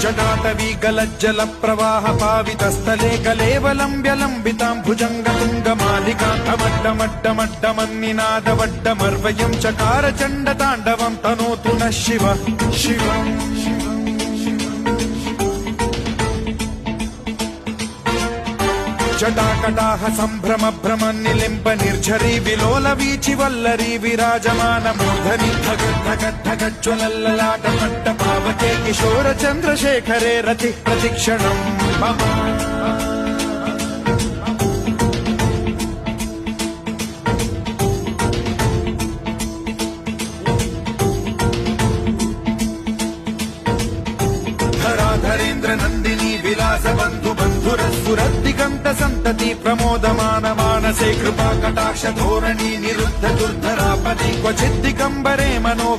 जटाटवी गलज्जल प्रवाह पावितस्थले कलेवलम्ब्य लम्बिताम्भुजङ्गतुङ्गमालिकान्तमड्डमड्डमड्डमन्निनादवड्डमर्वयं चकार चण्डताण्डवं तनोतु नः शिवः शिवम् जटाकटाह सम्भ्रम भ्रम निलिम्ब निर्झरी विलोल वीचि वल्लरी विराजमान मूर्धनि धगद्धगद्धगज्ज्वलल्ललाट पट्ट पावके किशोर चन्द्रशेखरे रति प्रतिक्षणम् मम धराधरेन्द्र नन्दिनी विलास बन्धु बन्धुरस्फुरद्दिगन्त सन्तति प्रमोदमान मानसे कृपा कटाक्ष धोरणी निरुद्ध दुर्धरापदि क्वचिद्दिगम्बरे मनो